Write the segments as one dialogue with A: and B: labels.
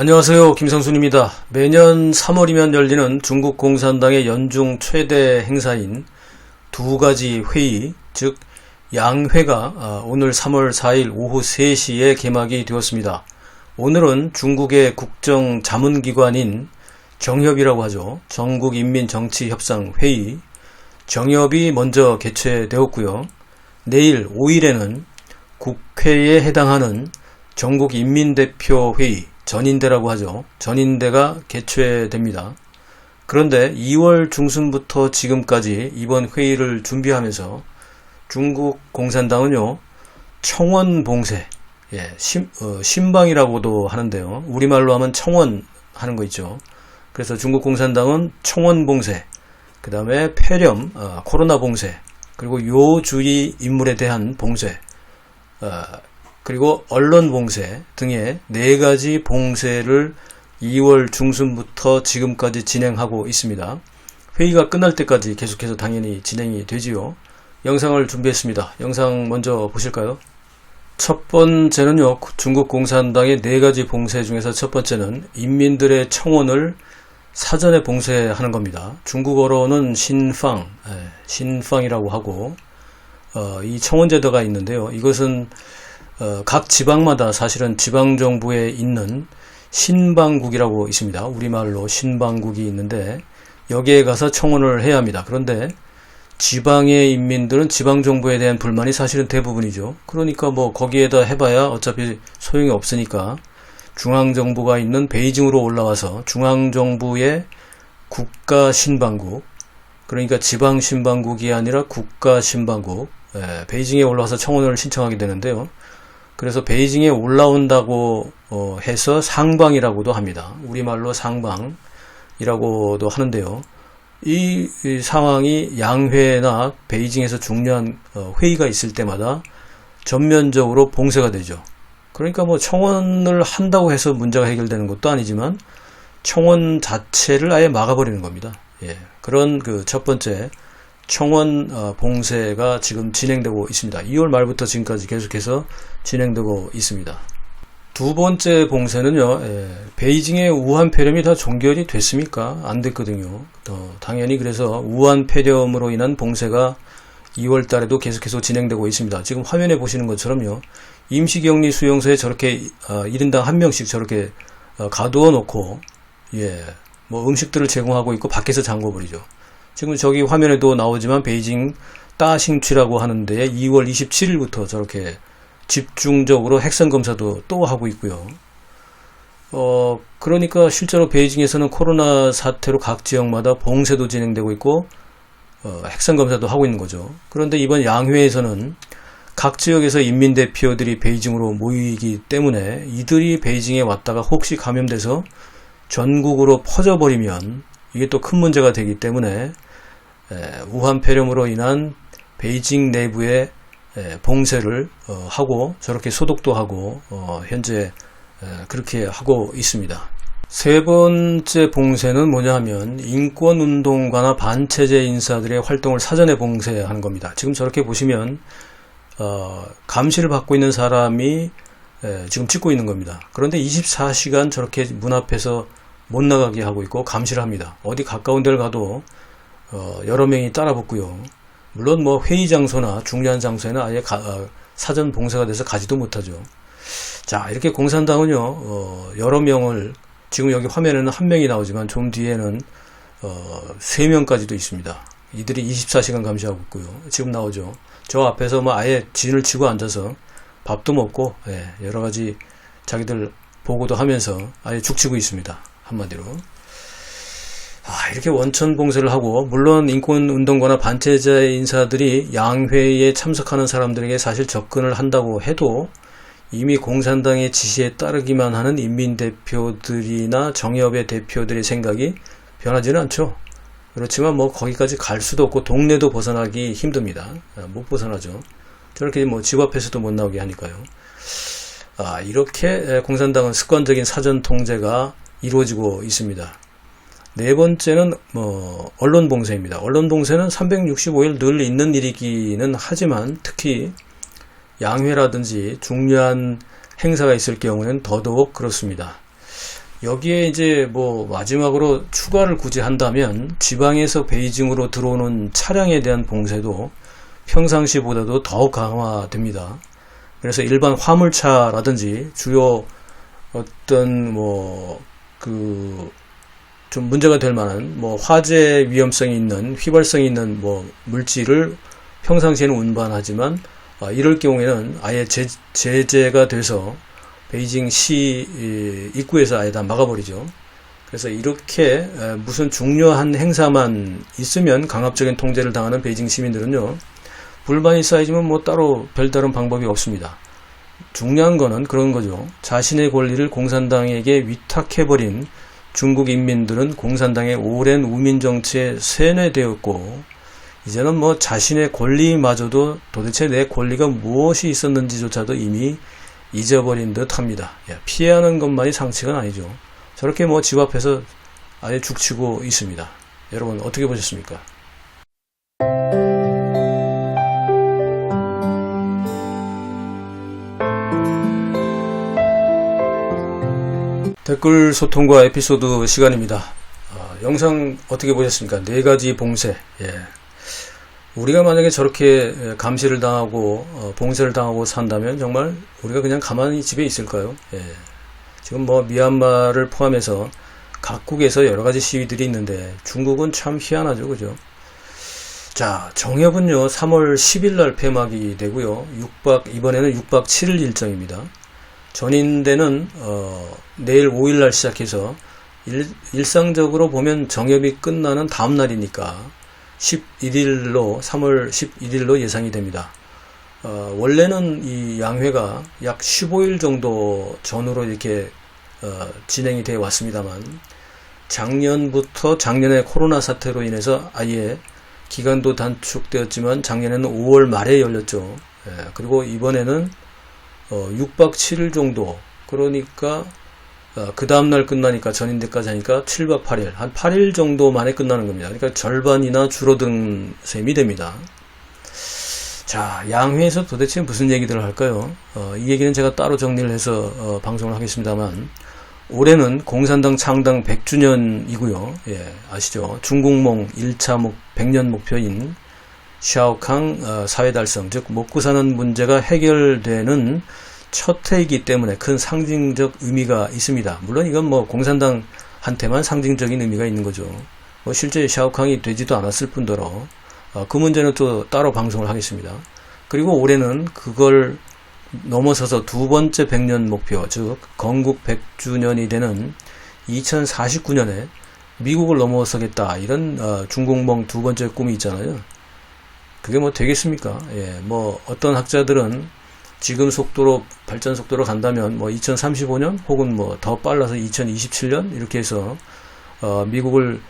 A: 안녕하세요. 김성순입니다. 매년 3월이면 열리는 중국 공산당의 연중 최대 행사인 두 가지 회의, 즉 양회가 오늘 3월 4일 오후 3시에 개막이 되었습니다. 오늘은 중국의 국정 자문기관인 정협이라고 하죠. 전국인민정치협상회의, 정협이 먼저 개최되었고요. 내일 5일에는 국회에 해당하는 전국인민대표회의, 전인대라고 하죠. 전인대가 개최됩니다. 그런데 2월 중순부터 지금까지 이번 회의를 준비하면서 중국 공산당은요, 청원 봉쇄, 신방이라고도 하는데요. 우리말로 하면 청원 하는 거 있죠. 그래서 중국 공산당은 청원 봉쇄, 그 다음에 폐렴, 코로나 봉쇄, 그리고 요주의 인물에 대한 봉쇄, 그리고 언론 봉쇄 등의 4가지 봉쇄를 2월 중순부터 지금까지 진행하고 있습니다. 회의가 끝날 때까지 계속해서 당연히 진행이 되지요. 영상을 준비했습니다. 영상 먼저 보실까요? 첫 번째는요, 중국 공산당의 4가지 봉쇄 중에서 첫 번째는 인민들의 청원을 사전에 봉쇄하는 겁니다. 중국어로는 신팡이라고 하고, 이 청원제도가 있는데요. 이것은 각 지방마다 사실은 지방정부에 있는 신방국이라고 있습니다. 우리말로 신방국이 있는데 여기에 가서 청원을 해야 합니다. 그런데 지방의 인민들은 지방정부에 대한 불만이 사실은 대부분이죠. 그러니까 뭐 거기에다 해봐야 어차피 소용이 없으니까 중앙정부가 있는 베이징으로 올라와서 중앙정부의 국가신방국, 그러니까 지방신방국이 아니라 국가신방국, 베이징에 올라와서 청원을 신청하게 되는데요. 그래서 베이징에 올라온다고 해서 상방이라고도 합니다. 우리말로 상방이라고도 하는데요. 이 상황이 양회나 베이징에서 중요한 회의가 있을 때마다 전면적으로 봉쇄가 되죠. 그러니까 뭐 청원을 한다고 해서 문제가 해결되는 것도 아니지만 청원 자체를 아예 막아버리는 겁니다. 그런 그 첫 번째 청원 봉쇄가 지금 진행되고 있습니다. 2월 말부터 지금까지 계속해서 진행되고 있습니다. 두 번째 봉쇄는요, 베이징의 우한 폐렴이 다 종결이 됐습니까? 안 됐거든요. 당연히 그래서 우한 폐렴으로 인한 봉쇄가 2월 달에도 계속해서 진행되고 있습니다. 지금 화면에 보시는 것처럼요, 임시격리 수용소에 저렇게 1인당 1명씩 저렇게 가두어 놓고 뭐 음식들을 제공하고 있고 밖에서 잠궈버리죠. 지금 저기 화면에도 나오지만 베이징 따싱취라고 하는데 2월 27일부터 저렇게 집중적으로 핵선 검사도 또 하고 있고요. 그러니까 실제로 베이징에서는 코로나 사태로 각 지역마다 봉쇄도 진행되고 있고 핵선 검사도 하고 있는 거죠. 그런데 이번 양회에서는 각 지역에서 인민대표들이 베이징으로 모이기 때문에 이들이 베이징에 왔다가 혹시 감염돼서 전국으로 퍼져버리면 이게 또 큰 문제가 되기 때문에 우한 폐렴으로 인한 베이징 내부의 봉쇄를 하고 저렇게 소독도 하고 현재 그렇게 하고 있습니다. 세 번째 봉쇄는 뭐냐 하면 인권운동가나 반체제 인사들의 활동을 사전에 봉쇄하는 겁니다. 지금 저렇게 보시면 감시를 받고 있는 사람이 지금 찍고 있는 겁니다. 그런데 24시간 저렇게 문 앞에서 못 나가게 하고 있고 감시를 합니다. 어디 가까운 데를 가도 여러 명이 따라 붙고요. 물론 뭐 회의 장소나 중요한 장소에는 아예 사전 봉쇄가 돼서 가지도 못하죠. 자, 이렇게 공산당은요, 여러 명을, 지금 여기 화면에는 1명이 나오지만 좀 뒤에는 3명까지도 있습니다. 이들이 24시간 감시하고 있고요. 지금 나오죠. 저 앞에서 뭐 아예 진을 치고 앉아서 밥도 먹고 여러 가지 자기들 보고도 하면서 아예 죽치고 있습니다. 한마디로. 이렇게 원천 봉쇄를 하고, 물론 인권운동가나 반체제 인사들이 양회에 참석하는 사람들에게 사실 접근을 한다고 해도 이미 공산당의 지시에 따르기만 하는 인민대표들이나 정협의 대표들의 생각이 변하지는 않죠. 그렇지만 뭐 거기까지 갈 수도 없고 동네도 벗어나기 힘듭니다. 못 벗어나죠. 저렇게 뭐 집 앞에서도 못 나오게 하니까요. 이렇게 공산당은 습관적인 사전 통제가 이루어지고 있습니다. 네 번째는 언론 봉쇄입니다. 언론 봉쇄는 365일 늘 있는 일이기는 하지만 특히 양회라든지 중요한 행사가 있을 경우에는 더더욱 그렇습니다. 여기에 이제 뭐 마지막으로 추가를 굳이 한다면 지방에서 베이징으로 들어오는 차량에 대한 봉쇄도 평상시보다도 더욱 강화됩니다. 그래서 일반 화물차라든지 주요 어떤 뭐 좀 문제가 될 만한 뭐 화재 위험성이 있는 휘발성이 있는 뭐 물질을 평상시에는 운반하지만 이럴 경우에는 아예 제재가 돼서 베이징 시 입구에서 아예 다 막아버리죠. 그래서 이렇게 무슨 중요한 행사만 있으면 강압적인 통제를 당하는 베이징 시민들은요, 불만이 쌓이지만 뭐 따로 별다른 방법이 없습니다. 중요한 거는 그런 거죠. 자신의 권리를 공산당에게 위탁해버린 중국 인민들은 공산당의 오랜 우민 정치에 세뇌되었고, 이제는 뭐 자신의 권리마저도 도대체 내 권리가 무엇이 있었는지조차도 이미 잊어버린 듯 합니다. 피하는 것만이 상책은 아니죠. 저렇게 뭐 집 앞에서 아예 죽치고 있습니다. 여러분 어떻게 보셨습니까? 댓글 소통과 에피소드 시간입니다. 영상 어떻게 보셨습니까? 4가지 봉쇄. 우리가 만약에 저렇게 감시를 당하고 봉쇄를 당하고 산다면 정말 우리가 그냥 가만히 집에 있을까요? 지금 뭐 미얀마를 포함해서 각국에서 여러가지 시위들이 있는데 중국은 참 희한하죠, 그죠? 자, 정협은요 3월 10일날 폐막이 되고요, 이번에는 6박 7일 일정입니다. 전인대는 내일 5일날 시작해서 일상적으로 보면 정협이 끝나는 다음날이니까 3월 11일로 예상이 됩니다. 원래는 이 양회가 약 15일 정도 전후로 이렇게 진행이 되어 왔습니다만, 작년에 코로나 사태로 인해서 아예 기간도 단축되었지만 작년에는 5월 말에 열렸죠. 그리고 이번에는 6박 7일 정도, 그러니까 그 다음날 끝나니까 전인대까지 하니까 7박 8일, 한 8일 정도 만에 끝나는 겁니다. 그러니까 절반이나 줄어든 셈이 됩니다. 자, 양회에서 도대체 무슨 얘기들을 할까요? 이 얘기는 제가 따로 정리를 해서 방송을 하겠습니다만, 올해는 공산당 창당 100주년이고요. 아시죠? 중국몽 1차 100년 목표인 샤오캉 사회 달성, 즉 먹고 사는 문제가 해결되는 첫 해이기 때문에 큰 상징적 의미가 있습니다. 물론 이건 뭐 공산당한테만 상징적인 의미가 있는 거죠. 뭐 실제 샤오캉이 되지도 않았을 뿐더러 그 문제는 또 따로 방송을 하겠습니다. 그리고 올해는 그걸 넘어서서 두 번째 100년 목표, 즉 건국 100주년이 되는 2049년에 미국을 넘어서겠다, 이런 중국몽 두 번째 꿈이 있잖아요. 그게 뭐 되겠습니까? 뭐 어떤 학자들은 지금 발전 속도로 간다면 뭐 2035년 혹은 뭐 더 빨라서 2027년 이렇게 해서 미국을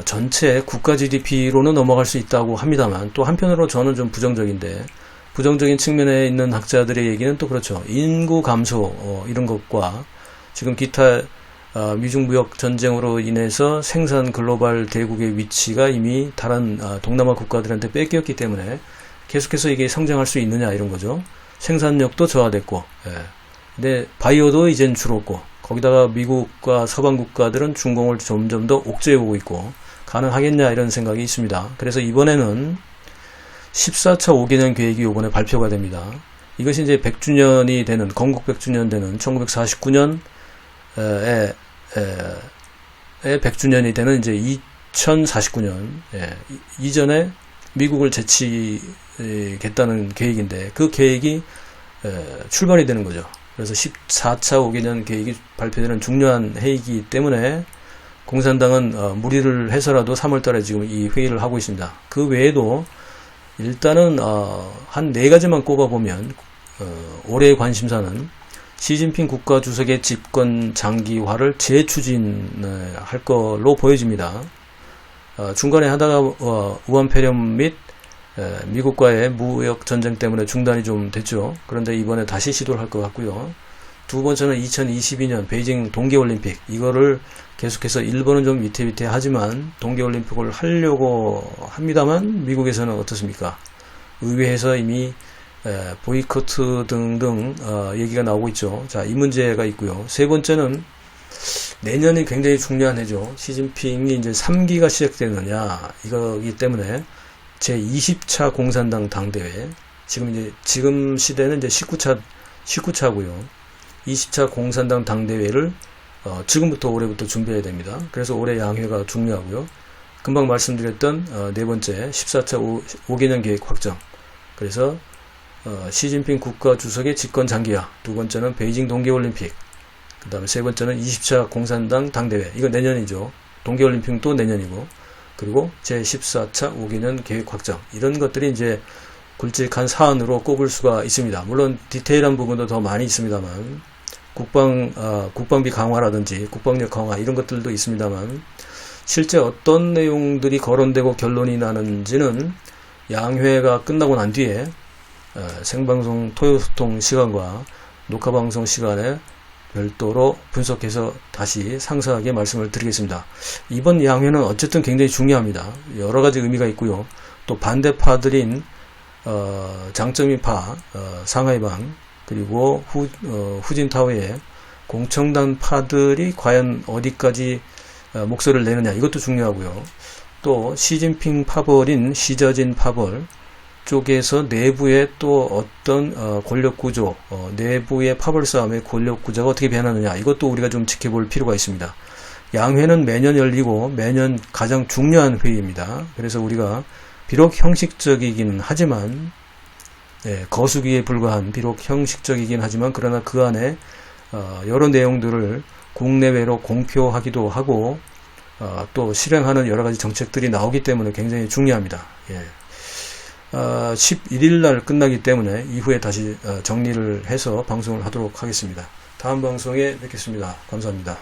A: 전체 국가 GDP로는 넘어갈 수 있다고 합니다만, 또 한편으로 저는 좀 부정적인 측면에 있는 학자들의 얘기는 또 그렇죠. 인구 감소 이런 것과 지금 기타 미중 무역 전쟁으로 인해서 생산 글로벌 대국의 위치가 이미 다른 동남아 국가들한테 뺏겼기 때문에 계속해서 이게 성장할 수 있느냐, 이런 거죠. 생산력도 저하됐고, 근데 바이오도 이젠 줄었고, 거기다가 미국과 서방 국가들은 중공을 점점 더 옥죄해보고 있고, 가능하겠냐 이런 생각이 있습니다. 그래서 이번에는 14차 5개년 계획이 이번에 발표가 됩니다. 이것이 이제 100주년이 되는, 건국 100주년 되는 1949년에 100주년이 되는 이제 2049년, 이전에 미국을 제치겠다는 계획인데, 그 계획이 출발이 되는 거죠. 그래서 14차 5개년 계획이 발표되는 중요한 해이기 때문에 공산당은 무리를 해서라도 3월달에 지금 이 회의를 하고 있습니다. 그 외에도 일단은 한 4가지만 꼽아보면, 올해의 관심사는 시진핑 국가주석의 집권 장기화를 재추진할 걸로 보여집니다. 중간에 하다가 우한폐렴 및 미국과의 무역 전쟁 때문에 중단이 좀 됐죠. 그런데 이번에 다시 시도를 할 것 같고요. 두 번째는 2022년 베이징 동계올림픽, 이거를 계속해서 일본은 좀 위태위태하지만 동계올림픽을 하려고 합니다만, 미국에서는 어떻습니까? 의회에서 이미 보이콧 등등 얘기가 나오고 있죠. 자, 이 문제가 있고요. 세 번째는 내년이 굉장히 중요한 해죠. 시진핑이 이제 3기가 시작되느냐, 이거기 때문에 제20차 공산당 당대회, 지금 시대는 이제 19차고요. 20차 공산당 당대회를 지금부터 올해부터 준비해야 됩니다. 그래서 올해 양회가 중요하고요. 금방 말씀드렸던 네 번째 14차 5개년 계획 확정. 그래서 시진핑 국가주석의 집권 장기화. 두 번째는 베이징 동계올림픽. 그 다음에 세 번째는 20차 공산당 당대회. 이거 내년이죠. 동계올림픽도 내년이고. 그리고 제14차 5개년 계획 확정. 이런 것들이 이제 굵직한 사안으로 꼽을 수가 있습니다. 물론 디테일한 부분도 더 많이 있습니다만, 국방비 강화라든지 국방력 강화 이런 것들도 있습니다만, 실제 어떤 내용들이 거론되고 결론이 나는지는 양회가 끝나고 난 뒤에 생방송 토요소통 시간과 녹화방송 시간에 별도로 분석해서 다시 상세하게 말씀을 드리겠습니다. 이번 양회는 어쨌든 굉장히 중요합니다. 여러 가지 의미가 있고요. 또 반대파들인 장쩌민파, 상하이방, 그리고 후진타오의 공청단 파들이 과연 어디까지 목소리를 내느냐, 이것도 중요하고요. 또 시진핑 파벌인 시저진 파벌 쪽에서 내부의 또 어떤 권력구조, 내부의 파벌 싸움의 권력구조가 어떻게 변하느냐, 이것도 우리가 좀 지켜볼 필요가 있습니다. 양회는 매년 열리고 매년 가장 중요한 회의입니다. 그래서 우리가 비록 형식적이긴 하지만, 거수기에 불과한 비록 형식적이긴 하지만, 그러나 그 안에 여러 내용들을 국내외로 공표하기도 하고 또 실행하는 여러 가지 정책들이 나오기 때문에 굉장히 중요합니다. 11일 날 끝나기 때문에 이후에 다시 정리를 해서 방송을 하도록 하겠습니다. 다음 방송에 뵙겠습니다. 감사합니다.